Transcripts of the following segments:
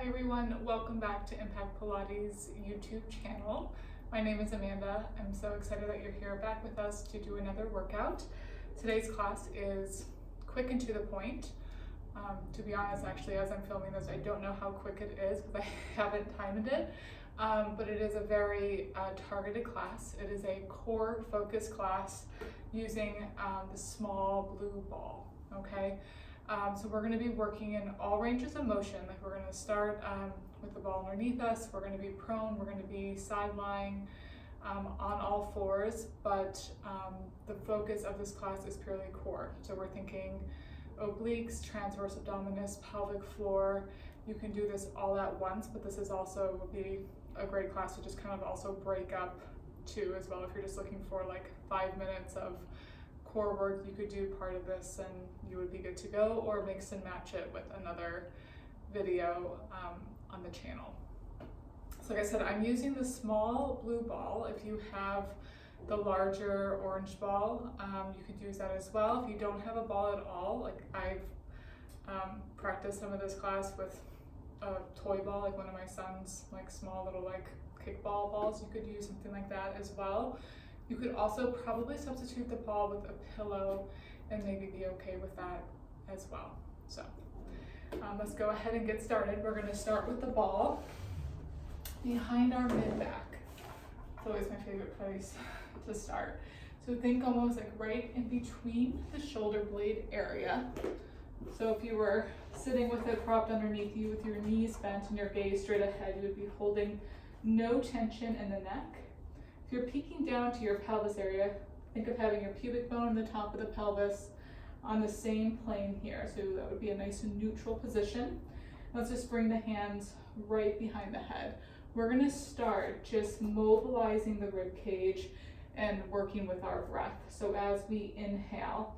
Hi everyone, welcome back to Impact Pilates YouTube channel. My name is Amanda. I'm so excited that you're here back with us to do another workout. Today's class is quick and to the point. To be honest, actually, as I'm filming this, I don't know how quick it is because I haven't timed it, but it is a very targeted class. It is a core focus class using the small blue ball, okay? So we're going to be working in all ranges of motion. Like we're going to start with the ball underneath us. We're going to be prone. We're going to be side lying on all fours. But the focus of this class is purely core. So we're thinking obliques, transverse abdominis, pelvic floor. You can do this all at once, but this is also would be a great class to just kind of also break up too as well. If you're just looking for like 5 minutes of core work, you could do part of this and you would be good to go, or mix and match it with another video on the channel. So like I said, I'm using the small blue ball. If you have the larger orange ball, you could use that as well. If you don't have a ball at all, like I've practiced some of this class with a toy ball, like one of my son's like small little like kickball balls, you could use something like that as well. You could also probably substitute the ball with a pillow and maybe be okay with that as well. So let's go ahead and get started. We're going to start with the ball behind our mid-back. It's always my favorite place to start. So think almost like right in between the shoulder blade area. So if you were sitting with it propped underneath you with your knees bent and your gaze straight ahead, you would be holding no tension in the neck. If you're peeking down to your pelvis area, think of having your pubic bone in the top of the pelvis on the same plane here. So that would be a nice and neutral position. Let's just bring the hands right behind the head. We're going to start just mobilizing the rib cage and working with our breath. So as we inhale,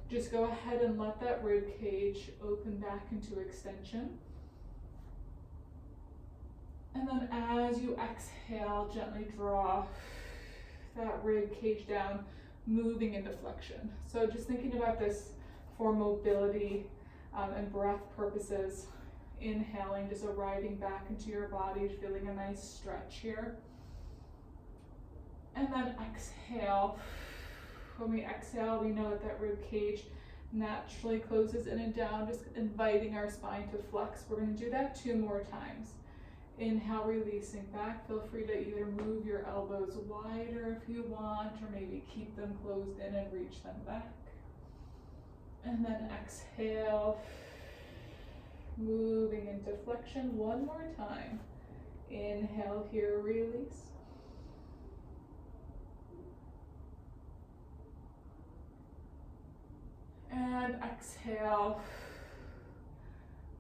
just go ahead and let that rib cage open back into extension. And then as you exhale, gently draw that rib cage down, moving into flexion. So just thinking about this for mobility and breath purposes. Inhaling, just arriving back into your body, feeling a nice stretch here. And then exhale. When we exhale, we know that rib cage naturally closes in and down, just inviting our spine to flex. We're going to do that 2 more times. Inhale, releasing back. Feel free to either move your elbows wider if you want, or maybe keep them closed in and reach them back. And then exhale, moving into flexion 1 more time. Inhale here, release. And exhale,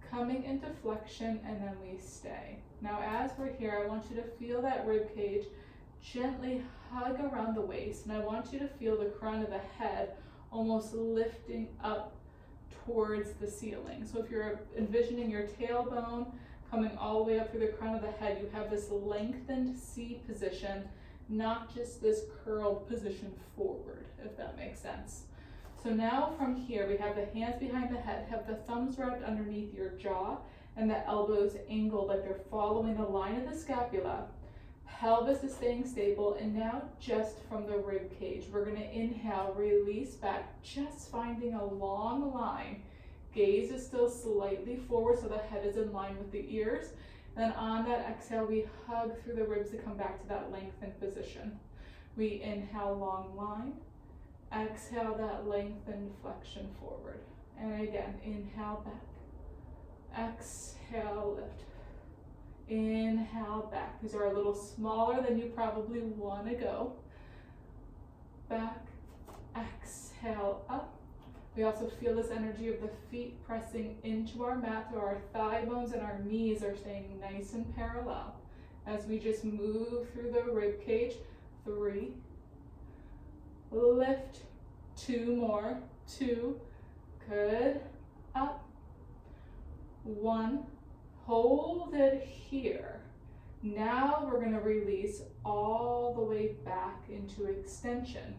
coming into flexion, and then we stay. Now as we're here, I want you to feel that rib cage gently hug around the waist, and I want you to feel the crown of the head almost lifting up towards the ceiling. So if you're envisioning your tailbone coming all the way up through the crown of the head, you have this lengthened C position, not just this curled position forward, if that makes sense. So now from here, we have the hands behind the head, have the thumbs wrapped underneath your jaw, and the elbows angled like they're following the line of the scapula. Pelvis is staying stable, and now just from the rib cage, we're going to inhale, release back, just finding a long line. Gaze is still slightly forward, so the head is in line with the ears. Then on that exhale, we hug through the ribs to come back to that lengthened position. We inhale, long line. Exhale, that lengthened flexion forward. And again, inhale back. Exhale, lift. Inhale back. These are a little smaller than you probably want to go. Back. Exhale, up. We also feel this energy of the feet pressing into our mat, so our thigh bones and our knees are staying nice and parallel. As we just move through the rib cage, 3. Lift, 2 more, 2, good, up, 1, hold it here. Now we're going to release all the way back into extension.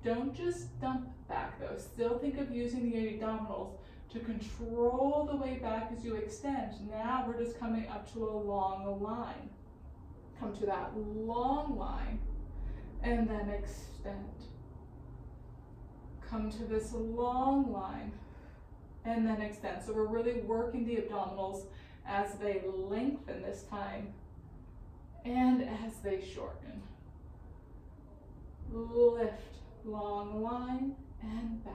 Don't just dump back though, still think of using the abdominals to control the way back as you extend. Now we're just coming up to a long line. Come to that long line and then extend. Come to this long line and then extend. So we're really working the abdominals as they lengthen this time and as they shorten. Lift, long line and back.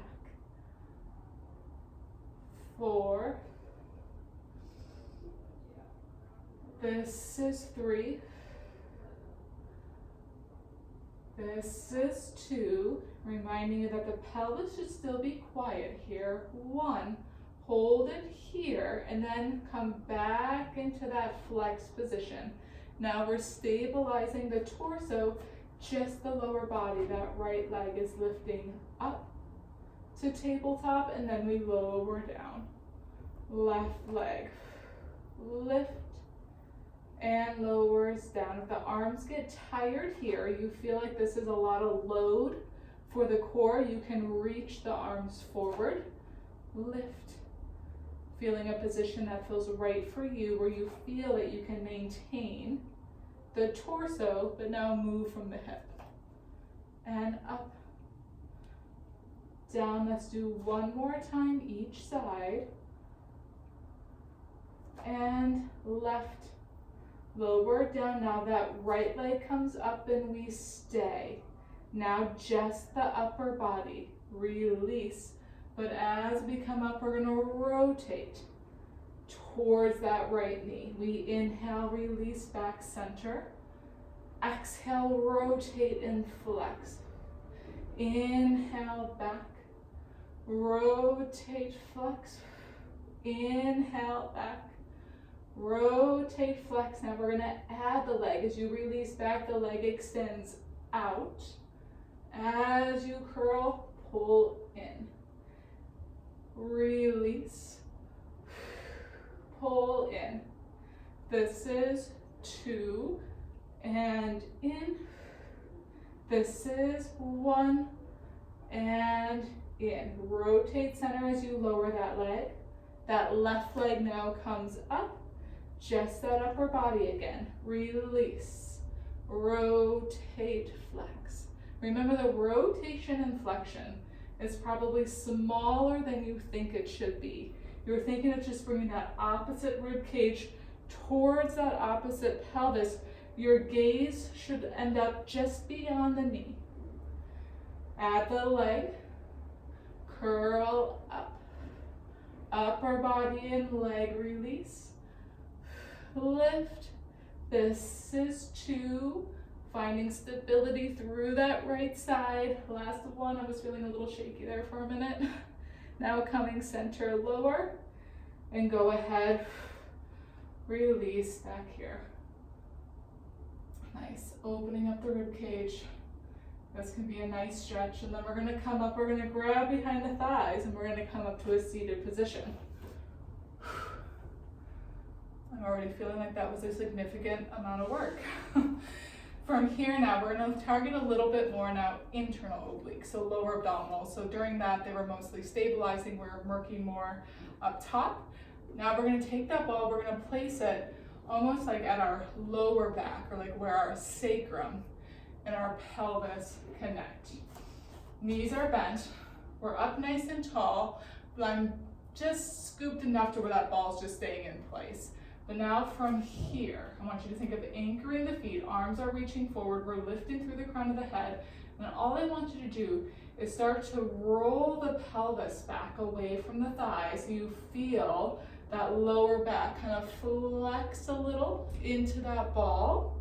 4. This is 3. This is 2. Reminding you that the pelvis should still be quiet here. 1. Hold it here and then come back into that flex position. Now we're stabilizing the torso, just the lower body. That right leg is lifting up to tabletop and then we lower down. Left leg, lift and lowers down. If the arms get tired here, you feel like this is a lot of load for the core, you can reach the arms forward, lift. Feeling a position that feels right for you, where you feel that you can maintain the torso, but now move from the hip. And up, down. Let's do one more time each side. And left, lower down. Now that right leg comes up and we stay. Now just the upper body, release. But as we come up, we're gonna rotate towards that right knee. We inhale, release back center. Exhale, rotate and flex. Inhale, back. Rotate, flex. Inhale, back. Rotate, flex. Now we're gonna add the leg. As you release back, the leg extends out. As you curl, pull in. Release. Pull in. This is 2 and in. This is 1 and in. Rotate center as you lower that leg. That left leg now comes up. Just that upper body again. Release. Rotate, flex. Remember, the rotation and flexion is probably smaller than you think it should be. You're thinking of just bringing that opposite rib cage towards that opposite pelvis. Your gaze should end up just beyond the knee. Add the leg, curl up. Upper body and leg release. Lift. This is 2. Finding stability through that right side. Last one, I was feeling a little shaky there for a minute. Now coming center lower and go ahead, release back here. Nice, opening up the rib cage. This can be a nice stretch, and then we're gonna come up, we're gonna grab behind the thighs and we're gonna come up to a seated position. I'm already feeling like that was a significant amount of work. From here now, we're gonna target a little bit more now internal obliques, so lower abdominals. So during that, they were mostly stabilizing. We were working more up top. Now we're gonna take that ball, we're gonna place it almost like at our lower back, or like where our sacrum and our pelvis connect. Knees are bent, we're up nice and tall, but I'm just scooped enough to where that ball's just staying in place. But now from here, I want you to think of anchoring the feet, arms are reaching forward, we're lifting through the crown of the head, and all I want you to do is start to roll the pelvis back away from the thighs. So you feel that lower back kind of flex a little into that ball,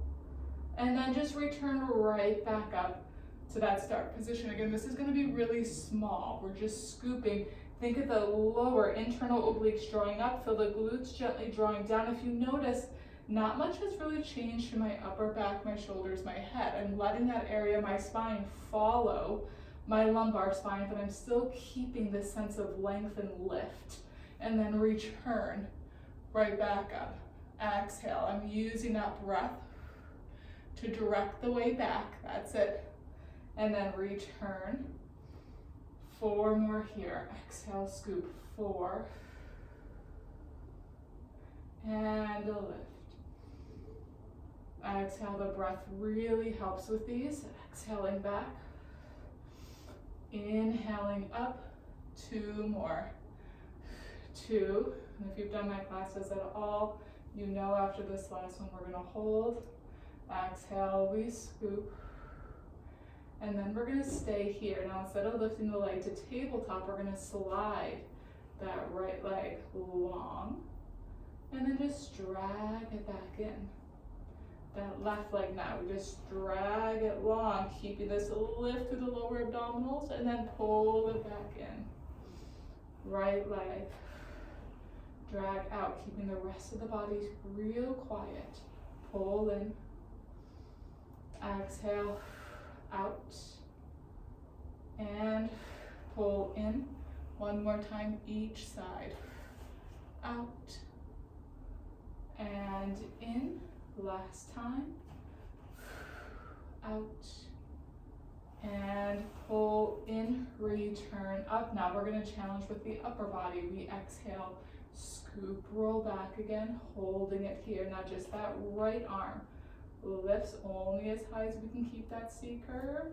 and then just return right back up to that start position. Again, this is gonna be really small. We're just scooping. Think of the lower internal obliques drawing up, feel the glutes gently drawing down. If you notice, not much has really changed in my upper back, my shoulders, my head. I'm letting that area, my spine, follow my lumbar spine, but I'm still keeping this sense of length and lift. And then return right back up. Exhale, I'm using that breath to direct the way back, that's it. And then return, 4 more here. Exhale, scoop, 4. And a lift. Exhale, the breath really helps with these. Exhaling back. Inhaling up. 2 more. 2. And if you've done my classes at all, you know after this last one we're going to hold. Exhale, we scoop. And then we're going to stay here. Now instead of lifting the leg to tabletop, we're going to slide that right leg long. And then just drag it back in. That left leg now, we just drag it long, keeping this lift through the lower abdominals, and then pull it back in. Right leg, drag out, keeping the rest of the body real quiet. Pull in, exhale, out, and pull in. One more time each side. Out, and in. Last time. Out, and pull in, return up. Now we're going to challenge with the upper body. We exhale, scoop, roll back again, holding it here. Now just that right arm lifts only as high as we can keep that C curve,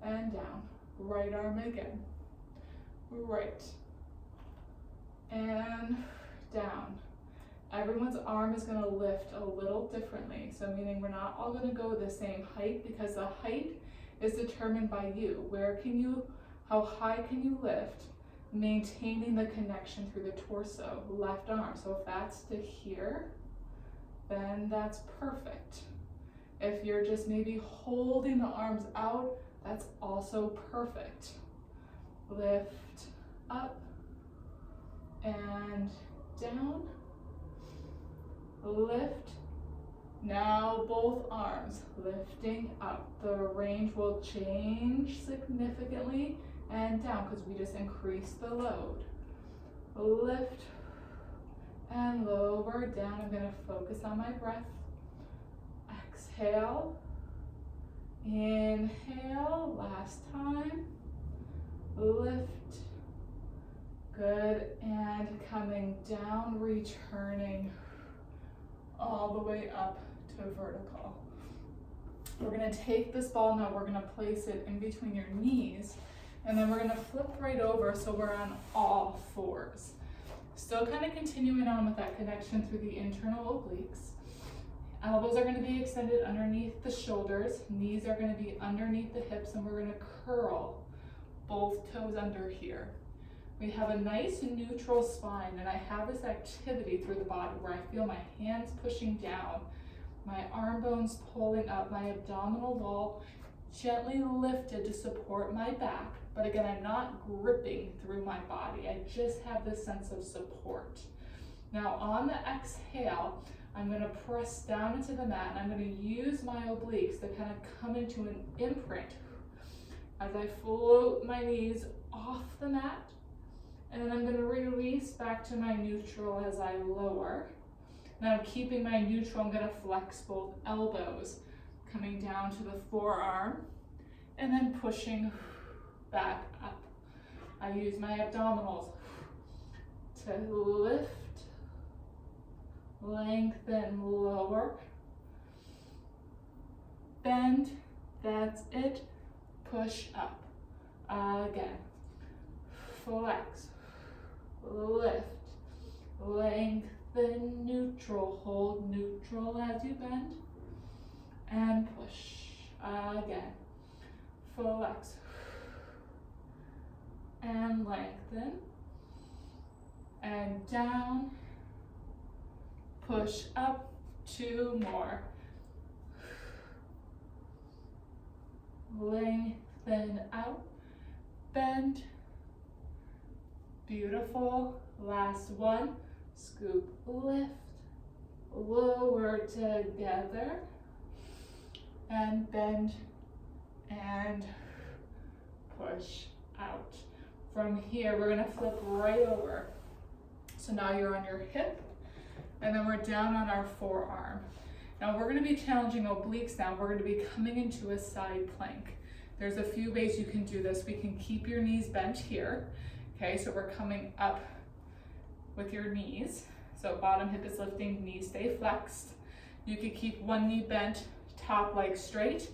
and down. Right arm again. Right. And down. Everyone's arm is going to lift a little differently, so meaning we're not all going to go the same height, because the height is determined by you. How high can you lift, maintaining the connection through the torso, left arm. So if that's to here, then that's perfect. If you're just maybe holding the arms out, that's also perfect. Lift up and down. Lift. Now both arms lifting up. The range will change significantly and down because we just increased the load. Lift and lower down. I'm going to focus on my breath. Exhale. Inhale. Last time. Lift. Good. And coming down, returning all the way up to vertical. We're going to take this ball now, we're going to place it in between your knees, and then we're going to flip right over so we're on all fours. Still kind of continuing on with that connection through the internal obliques. Elbows are going to be extended underneath the shoulders, knees are going to be underneath the hips, and we're going to curl both toes under here. We have a nice neutral spine, and I have this activity through the body where I feel my hands pushing down, my arm bones pulling up, my abdominal wall gently lifted to support my back. But again, I'm not gripping through my body. I just have this sense of support. Now on the exhale, I'm going to press down into the mat, and I'm going to use my obliques to kind of come into an imprint as I float my knees off the mat. And then I'm going to release back to my neutral as I lower. Now keeping my neutral, I'm going to flex both elbows, coming down to the forearm, and then pushing back up. I use my abdominals to lift, lengthen, lower, bend, that's it, push up. Again, flex, lift, lengthen, neutral, hold neutral as you bend, and push. Again, flex, and lengthen, and down, push up, 2 more, lengthen out, bend, beautiful, last one, scoop, lift, lower together, and bend, and push out. From here, we're gonna flip right over. So now you're on your hip, and then we're down on our forearm. Now we're gonna be challenging obliques now. We're gonna be coming into a side plank. There's a few ways you can do this. We can keep your knees bent here. Okay, so we're coming up with your knees. So bottom hip is lifting, knees stay flexed. You could keep one knee bent, top leg straight.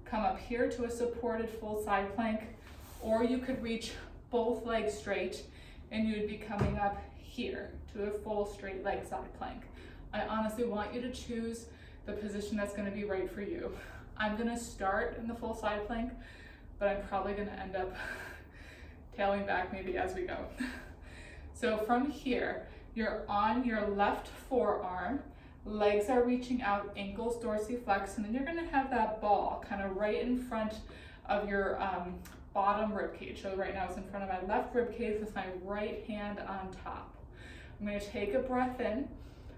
Come up here to a supported full side plank, or you could reach both legs straight and you would be coming up here to a full straight leg side plank. I honestly want you to choose the position that's going to be right for you. I'm going to start in the full side plank, but I'm probably going to end up tailing back maybe as we go. So from here, you're on your left forearm, legs are reaching out, ankles dorsiflex, and then you're going to have that ball kind of right in front of your bottom rib cage. So right now it's in front of my left rib cage with my right hand on top. I'm going to take a breath in.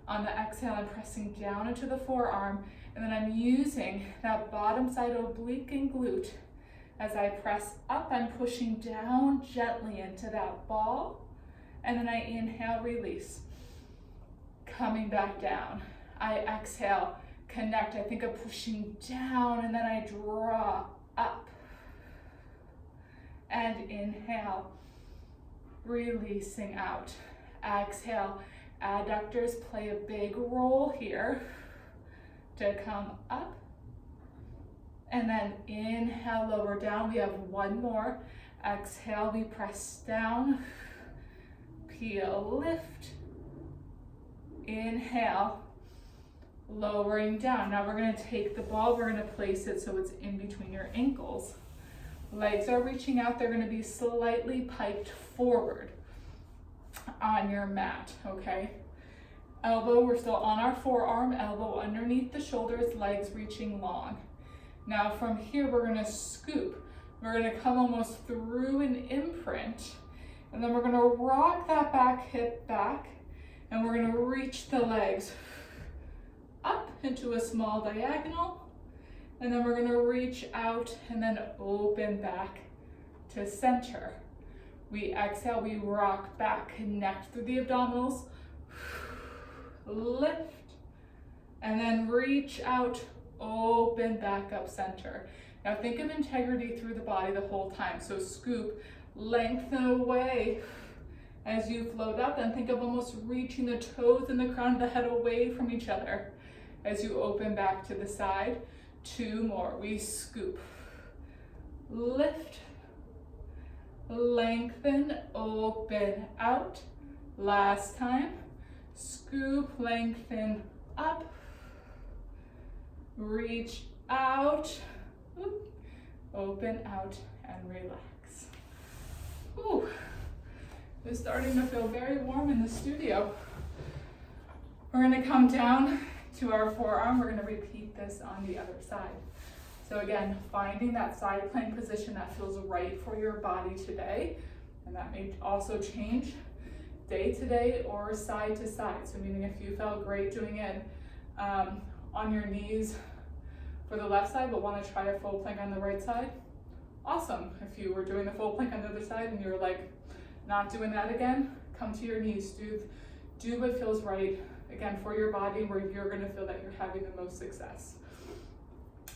On the exhale, I'm pressing down into the forearm, and then I'm using that bottom side oblique and glute. As I press up, I'm pushing down gently into that ball, and then I inhale, release. Coming back down. I exhale, connect. I think of pushing down, and then I draw up. And inhale, releasing out. Exhale, adductors play a big role here to come up. And then inhale, lower down. We have one more. Exhale, we press down. Peel, lift. Inhale, lowering down. Now we're going to take the ball, we're going to place it so it's in between your ankles. Legs are reaching out, they're going to be slightly piked forward on your mat, okay? Elbow, we're still on our forearm, elbow underneath the shoulders, legs reaching long. Now from here, we're going to scoop. We're going to come almost through an imprint, and then we're going to rock that back hip back, and we're going to reach the legs up into a small diagonal, and then we're going to reach out and then open back to center. We exhale, we rock back, connect through the abdominals, lift, and then reach out, open back up center. Now think of integrity through the body the whole time. So scoop, lengthen away as you float up, and think of almost reaching the toes and the crown of the head away from each other as you open back to the side. Two more. We scoop, lift, lengthen, open out. Last time. Scoop, lengthen up, reach out, open out, and relax. Ooh, it's starting to feel very warm in the studio. We're going to come down to our forearm. We're going to repeat this on the other side. So again, finding that side plank position that feels right for your body today, and that may also change day to day or side to side. So meaning if you felt great doing it on your knees for the left side but want to try a full plank on the right side, awesome. If you were doing the full plank on the other side and you're like not doing that again, come to your knees. Do what feels right, again, for your body, where you're going to feel that you're having the most success.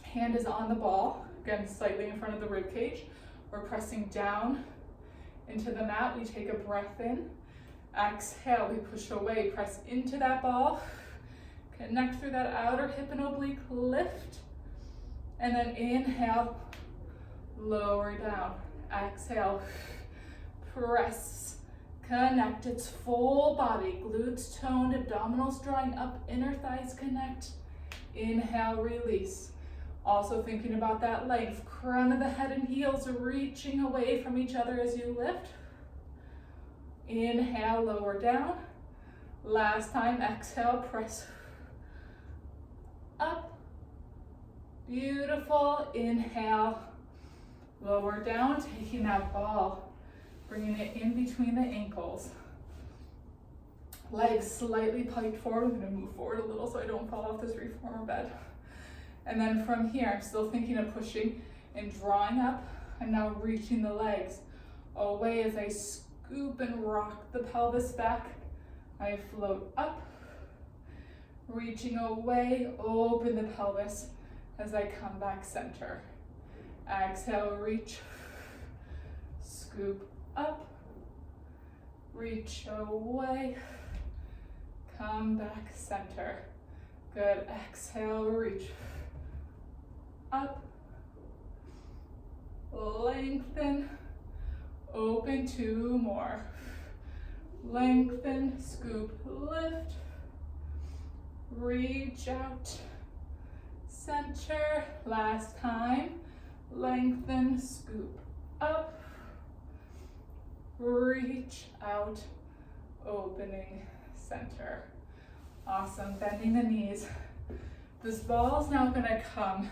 Hand is on the ball, again, slightly in front of the rib cage. We're pressing down into the mat. We take a breath in. Exhale, we push away, press into that ball. Connect through that outer hip and oblique, lift. And then inhale, lower down. Exhale, press, connect. It's full body, glutes toned, abdominals drawing up, inner thighs connect. Inhale, release. Also thinking about that length, crown of the head and heels reaching away from each other as you lift. Inhale, lower down. Last time, exhale, press up. Beautiful. Inhale, lower down, taking that ball, bringing it in between the ankles. Legs slightly piked forward. I'm going to move forward a little so I don't fall off this reformer bed. And then from here, I'm still thinking of pushing and drawing up. I'm now reaching the legs away as I scoop and rock the pelvis back. I float up, reaching away, open the pelvis as I come back center. Exhale, reach. Scoop up. Reach away. Come back, center. Good. Exhale, reach. Up. Lengthen. Open, 2 more. Lengthen, scoop, lift. Reach out. Center. Last time. Lengthen, scoop up. Reach out. Opening, center. Awesome. Bending the knees. This ball is now going to come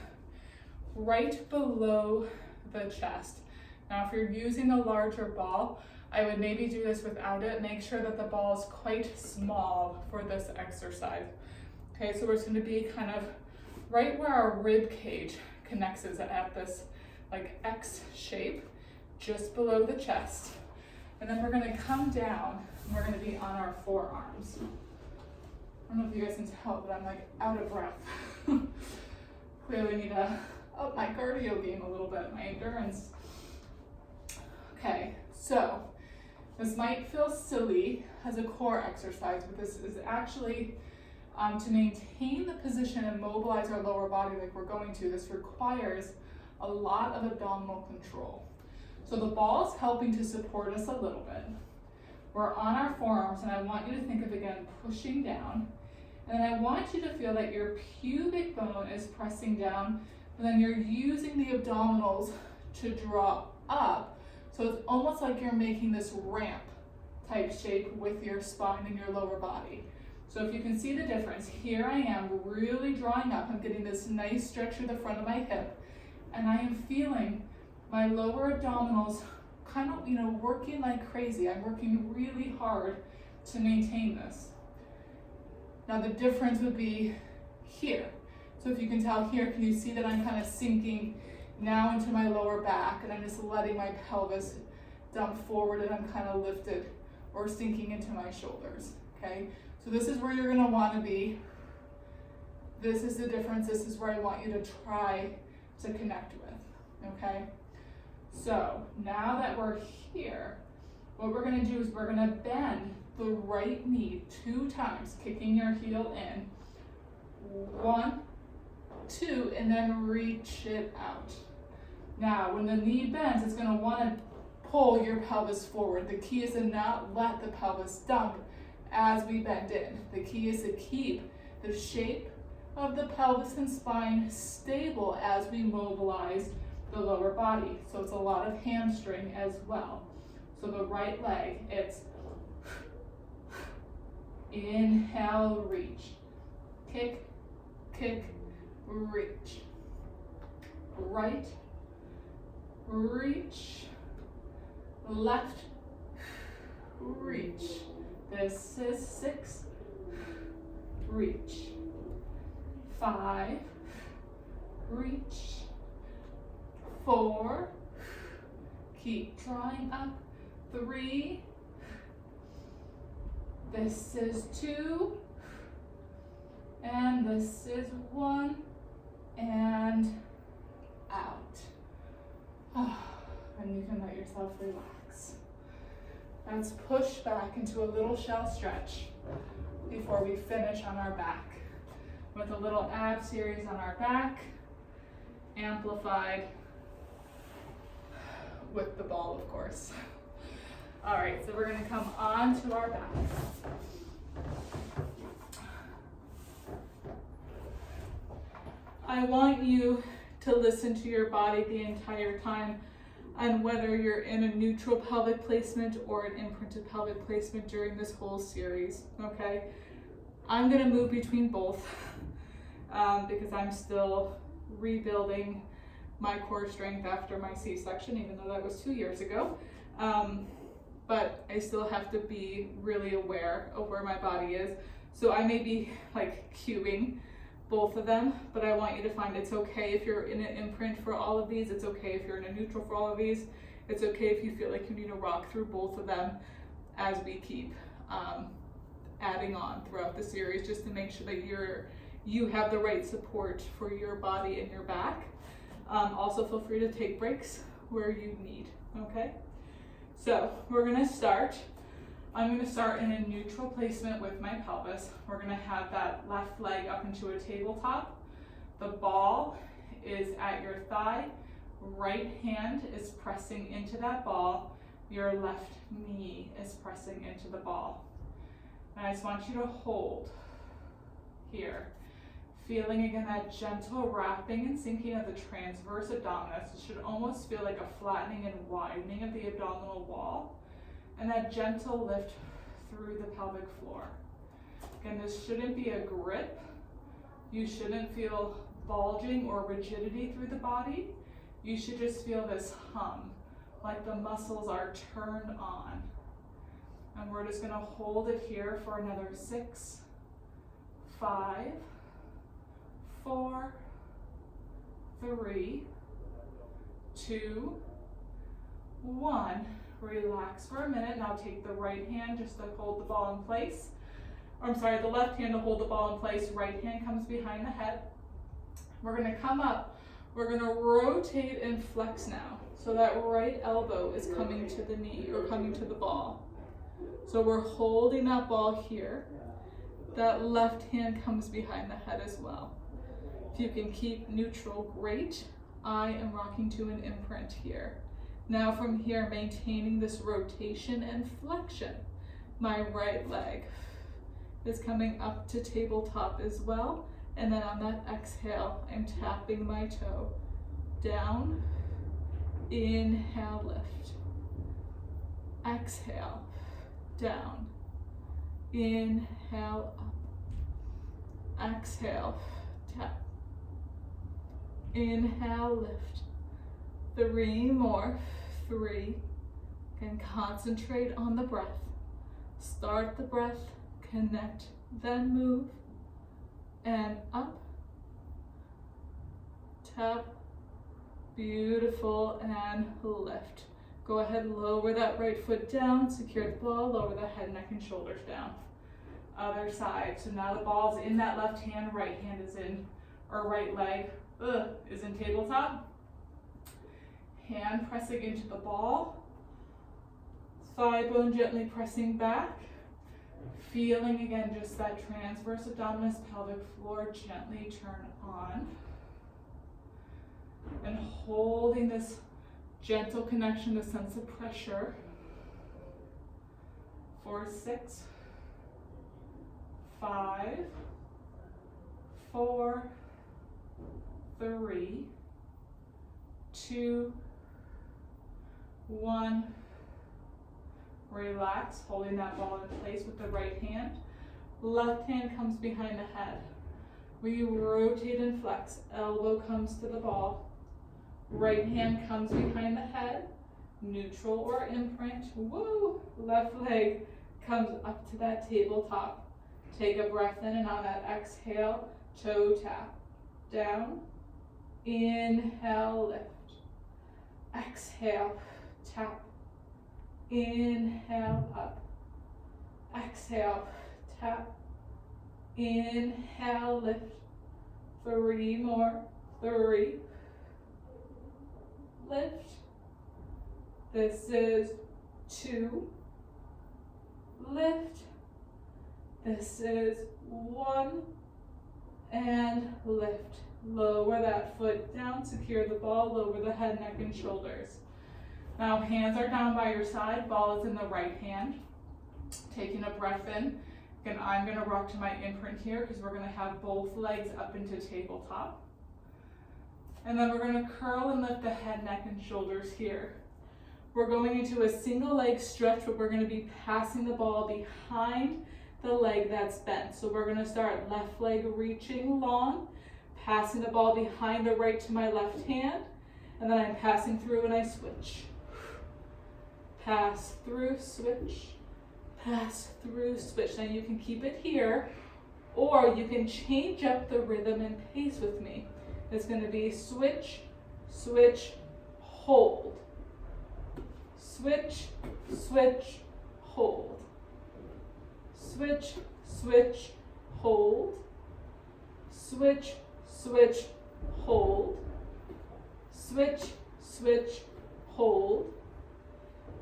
right below the chest. Now, if you're using a larger ball, I would maybe do this without it. Make sure that the ball is quite small for this exercise. Okay, so it's going to be kind of right where our rib cage connects is at this like X shape, just below the chest. And then we're going to come down and we're going to be on our forearms. I don't know if you guys can tell, but I'm like out of breath. Clearly need to up my cardio game a little bit, my endurance. Okay, so this might feel silly as a core exercise, but this is actually to maintain the position and mobilize our lower body like we're going to. This requires a lot of abdominal control. So the ball is helping to support us a little bit. We're on our forearms, and I want you to think of, again, pushing down. And then I want you to feel that your pubic bone is pressing down, and then you're using the abdominals to draw up. So it's almost like you're making this ramp type shape with your spine and your lower body. So if you can see the difference, here I am really drawing up. I'm getting this nice stretch through the front of my hip, and I am feeling my lower abdominals kind of, working like crazy. I'm working really hard to maintain this. Now the difference would be here. So if you can tell here, can you see that I'm kind of sinking now into my lower back, and I'm just letting my pelvis dump forward, and I'm kind of lifted or sinking into my shoulders, okay? So this is where you're gonna wanna be. This is the difference. This is where I want you to try to connect with, okay? So now that we're here, what we're gonna do is we're gonna bend the right knee 2 times, kicking your heel in. 1, 2, and then reach it out. Now, when the knee bends, it's gonna wanna pull your pelvis forward. The key is to not let the pelvis dump as we bend in. The key is to keep the shape of the pelvis and spine stable as we mobilize the lower body. So it's a lot of hamstring as well. So the right leg, it's inhale, reach. Kick, kick, reach. Right, reach. Left, reach. This is 6, reach. 5, reach. 4, keep drawing up. 3, this is 2, and this is 1, and out. And you can let yourself relax. Let's push back into a little shell stretch before we finish on our back with a little ab series on our back, amplified with the ball, of course. All right, so we're gonna come onto our back. I want you to listen to your body the entire time, and whether you're in a neutral pelvic placement or an imprinted pelvic placement during this whole series, okay? I'm gonna move between both because I'm still rebuilding my core strength after my C-section, even though that was 2 years ago. But I still have to be really aware of where my body is. So I may be like cueing both of them, but I want you to find it's okay if you're in an imprint for all of these. It's okay if you're in a neutral for all of these. It's okay if you feel like you need to rock through both of them as we keep adding on throughout the series, just to make sure that you have the right support for your body and your back. Also feel free to take breaks where you need, okay? So we're gonna start. I'm gonna start in a neutral placement with my pelvis. We're gonna have that left leg up into a tabletop. The ball is at your thigh. Right hand is pressing into that ball. Your left knee is pressing into the ball. And I just want you to hold here. Feeling again that gentle wrapping and sinking of the transverse abdominis. It should almost feel like a flattening and widening of the abdominal wall. And that gentle lift through the pelvic floor. Again, this shouldn't be a grip. You shouldn't feel bulging or rigidity through the body. You should just feel this hum, like the muscles are turned on. And we're just gonna hold it here for another 6, 5, 4, 3, 2, 1. Relax for a minute. Now take the right hand just to hold the ball in place. The left hand to hold the ball in place. Right hand comes behind the head. We're gonna come up. We're gonna rotate and flex now. So that right elbow is coming to the knee or coming to the ball. So we're holding that ball here. That left hand comes behind the head as well. If you can keep neutral, great. I am rocking to an imprint here. Now from here, maintaining this rotation and flexion. My right leg is coming up to tabletop as well. And then on that exhale, I'm tapping my toe down. Inhale, lift. Exhale, down. Inhale, up. Exhale, tap. Inhale, lift. 3 more. 3. Again, concentrate on the breath. Start the breath, connect, then move. And up. Tap. Beautiful. And lift. Go ahead, lower that right foot down, secure the ball, lower the head, neck, and shoulders down. Other side. So now the ball's in that left hand, right hand is in, or right leg is in tabletop. Hand pressing into the ball. Thigh bone gently pressing back. Feeling again just that transverse abdominis, pelvic floor gently turn on. And holding this gentle connection, the sense of pressure. For 6, 5, 4, 3, 2, 1. Relax, holding that ball in place with the right hand. Left hand comes behind the head. We rotate and flex. Elbow comes to the ball. Right hand comes behind the head. Neutral or imprint. Woo! Left leg comes up to that tabletop. Take a breath in, and on that exhale, toe tap. Down. Inhale, lift. Exhale, tap. Inhale, up. Exhale, tap. Inhale, lift. 3 more. 3. Lift. This is 2. Lift. This is 1. And lift. Lower that foot down, secure the ball, lower the head, neck, and shoulders. Now hands are down by your side, ball is in the right hand. Taking a breath in. Again, I'm gonna rock to my imprint here because we're gonna have both legs up into tabletop. And then we're gonna curl and lift the head, neck, and shoulders here. We're going into a single leg stretch, but we're gonna be passing the ball behind the leg that's bent. So we're gonna start left leg reaching long, passing the ball behind the right to my left hand, and then I'm passing through and I switch. Pass through, switch, pass through, switch. Now you can keep it here, or you can change up the rhythm and pace with me. It's gonna be switch, switch, hold. Switch, switch, hold. Switch, switch, hold. Switch, switch, hold. switch, switch, hold,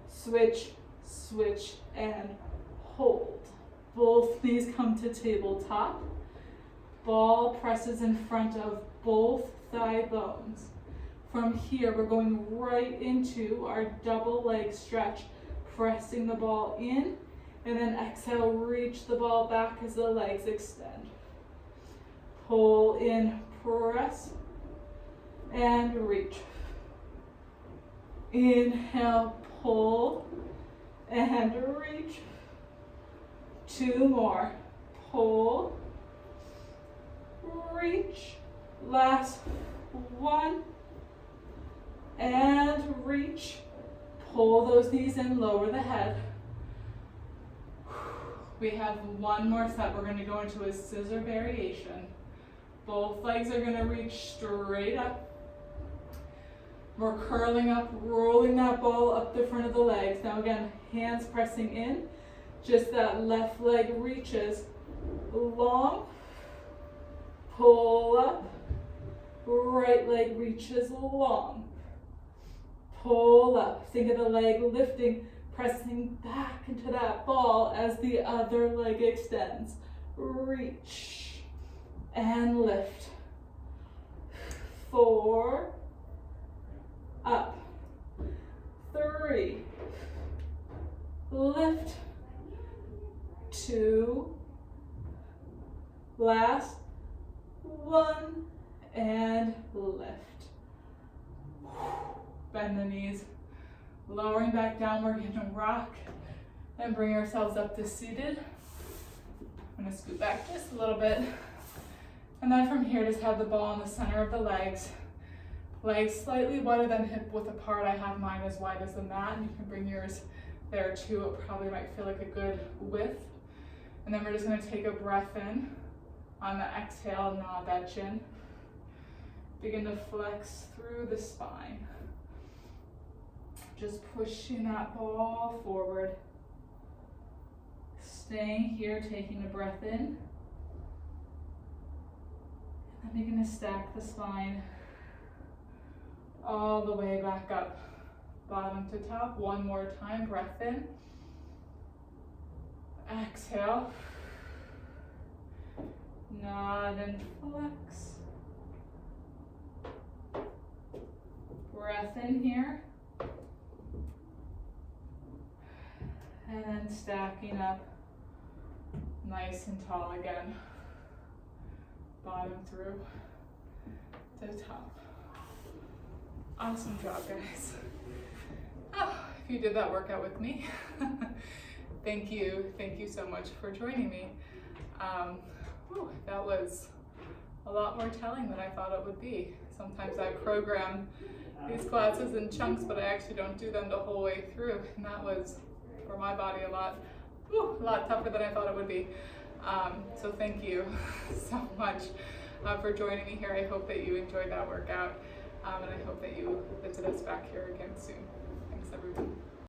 switch, switch, and hold. Both knees come to tabletop. Ball presses in front of both thigh bones. From here, we're going right into our double leg stretch, pressing the ball in, and then exhale, reach the ball back as the legs extend. Pull in, press, and reach. Inhale, pull, and reach. 2 more. Pull, reach. Last 1. And reach. Pull those knees in, lower the head. We have 1 more set. We're going to go into a scissor variation. Both legs are going to reach straight up. We're curling up, rolling that ball up the front of the legs. Now again, hands pressing in. Just that left leg reaches long. Pull up. Right leg reaches long. Pull up. Think of the leg lifting, pressing back into that ball as the other leg extends. Reach and lift. 4, up. 3, lift. 2, last 1, and lift. Bend the knees, lowering back down. We're going to rock and bring ourselves up to seated. I'm going to scoot back just a little bit. And then from here, just have the ball in the center of the legs. Legs slightly wider than hip width apart. I have mine as wide as the mat, and you can bring yours there too. It probably might feel like a good width. And then we're just going to take a breath in. On the exhale, nod that chin. Begin to flex through the spine. Just pushing that ball forward. Staying here, taking a breath in. And then begin to stack the spine all the way back up. Bottom to top. 1 more time. Breath in. Exhale. Nod and flex. Breath in here. And then stacking up nice and tall again. Bottom through to the top. Awesome job, guys. Oh, if you did that workout with me, thank you so much for joining me. That was a lot more telling than I thought it would be. Sometimes I program these classes in chunks, but I actually don't do them the whole way through, and that was, for my body, a lot tougher than I thought it would be. So thank you so much for joining me here. I hope that you enjoyed that workout, and I hope that you visit us back here again soon. Thanks, everyone.